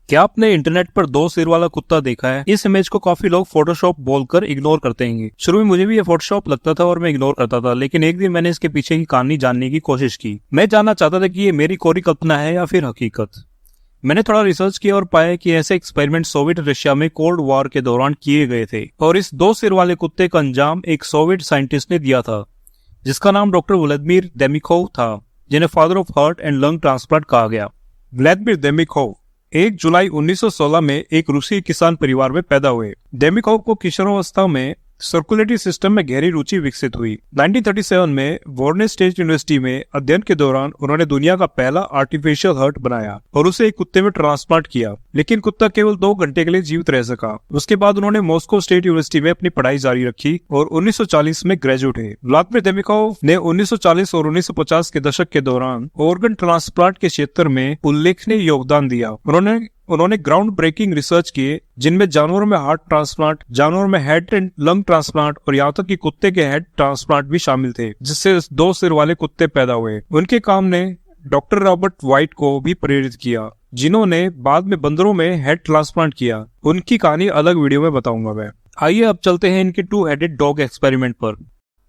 क्या आपने इंटरनेट पर दो सिर वाला कुत्ता देखा है? इस इमेज को काफी लोग फोटोशॉप बोलकर इग्नोर करते हैं। शुरू में मुझे भी ये फोटोशॉप लगता था और मैं इग्नोर करता था, लेकिन एक दिन मैंने इसके पीछे की कहानी जानने की कोशिश की। मैं जानना चाहता था कि ये मेरी कोरी कल्पना है या फिर हकीकत। मैंने थोड़ा रिसर्च किया और पाया कि ऐसे एक्सपेरिमेंट सोवियत रशिया में कोल्ड वॉर के दौरान किए गए थे और इस दो सिर वाले कुत्ते का अंजाम एक सोवियत साइंटिस्ट ने दिया था, जिसका नाम डॉक्टर व्लादिमीर देमिकोव था, जिन्हें father of heart and lung transplant कहा गया। व्लादिमीर देमिकोव 1 जुलाई 1916 में एक रूसी किसान परिवार में पैदा हुए। देमिकोव को किशोरावस्था में सर्कुलेटरी सिस्टम में गहरी रुचि विकसित हुई। 1937 में वॉर्ने स्टेट यूनिवर्सिटी में अध्ययन के दौरान उन्होंने दुनिया का पहला आर्टिफिशियल हार्ट बनाया और उसे एक कुत्ते में ट्रांसप्लांट किया, लेकिन कुत्ता केवल 2 घंटे के लिए जीवित रह सका। उसके बाद उन्होंने मॉस्को स्टेट यूनिवर्सिटी में अपनी पढ़ाई जारी रखी और 1940 में ग्रेजुएट हुए। व्लादिमीर देमिकोव ने 1940 और 1950 के दशक के दौरान ऑर्गन ट्रांसप्लांट के क्षेत्र में उल्लेखनीय योगदान दिया। उन्होंने ग्राउंड ब्रेकिंग रिसर्च किए, जिनमें जानवरों में हार्ट ट्रांसप्लांट, जानवरों में हेड एंड लंग ट्रांसप्लांट और यहाँ तक कि कुत्ते के हेड ट्रांसप्लांट भी शामिल थे, जिससे 2 सिर वाले कुत्ते पैदा हुए। उनके काम ने डॉक्टर रॉबर्ट वाइट को भी प्रेरित किया, जिन्होंने बाद में बंदरों में हेड ट्रांसप्लांट किया। उनकी कहानी अलग वीडियो में बताऊंगा मैं। आइए अब चलते हैं इनके 2 हेडेड डॉग एक्सपेरिमेंट पर।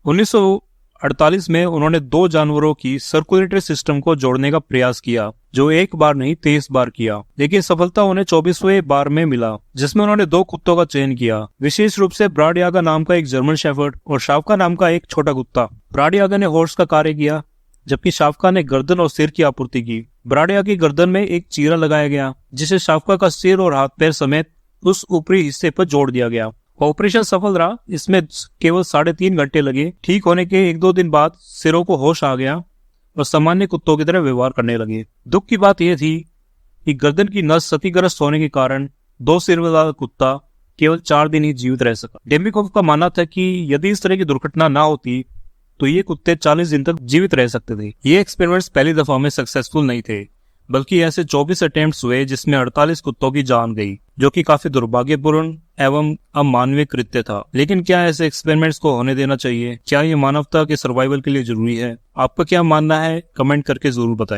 1948 में उन्होंने 2 जानवरों की सर्कुलेटरी सिस्टम को जोड़ने का प्रयास किया, जो एक बार नहीं 23 बार किया, लेकिन सफलता उन्हें 24वें बार में मिला, जिसमें उन्होंने 2 कुत्तों का चयन किया, विशेष रूप से ब्राडयागा नाम का एक जर्मन शेफर्ड और शावका नाम का एक छोटा कुत्ता। ब्राडयागा ने हॉर्स का कार्य किया, जबकि शावका ने गर्दन और सिर की आपूर्ति की। ब्राडयागा की गर्दन में एक चीरा लगाया गया, जिसे शावका का सिर और हाथ पैर समेत उस ऊपरी हिस्से पर जोड़ दिया गया। ऑपरेशन सफल रहा। इसमें केवल 3.5 घंटे लगे। ठीक होने के 1-2 दिन बाद सिरों को होश आ गया और सामान्य कुत्तों की तरह व्यवहार करने लगे। दुख की बात यह थी कि गर्दन की नस क्षतिग्रस्त होने के कारण 2 सिर वाला कुत्ता केवल 4 दिन ही जीवित रह सका। देमिकोव का मानना था कि यदि इस तरह की दुर्घटना ना होती तो ये कुत्ते 40 दिन तक जीवित रह सकते थे। ये एक्सपेरिमेंट्स पहली दफा में सक्सेसफुल नहीं थे, बल्कि ऐसे 24 अटेम्प्ट्स हुए जिसमें 48 कुत्तों की जान गई, जो कि काफी दुर्भाग्यपूर्ण एवं अमानवीय कृत्य था। लेकिन क्या ऐसे एक्सपेरिमेंट्स को होने देना चाहिए? क्या ये मानवता के सर्वाइवल के लिए जरूरी है? आपका क्या मानना है? कमेंट करके जरूर बताएं।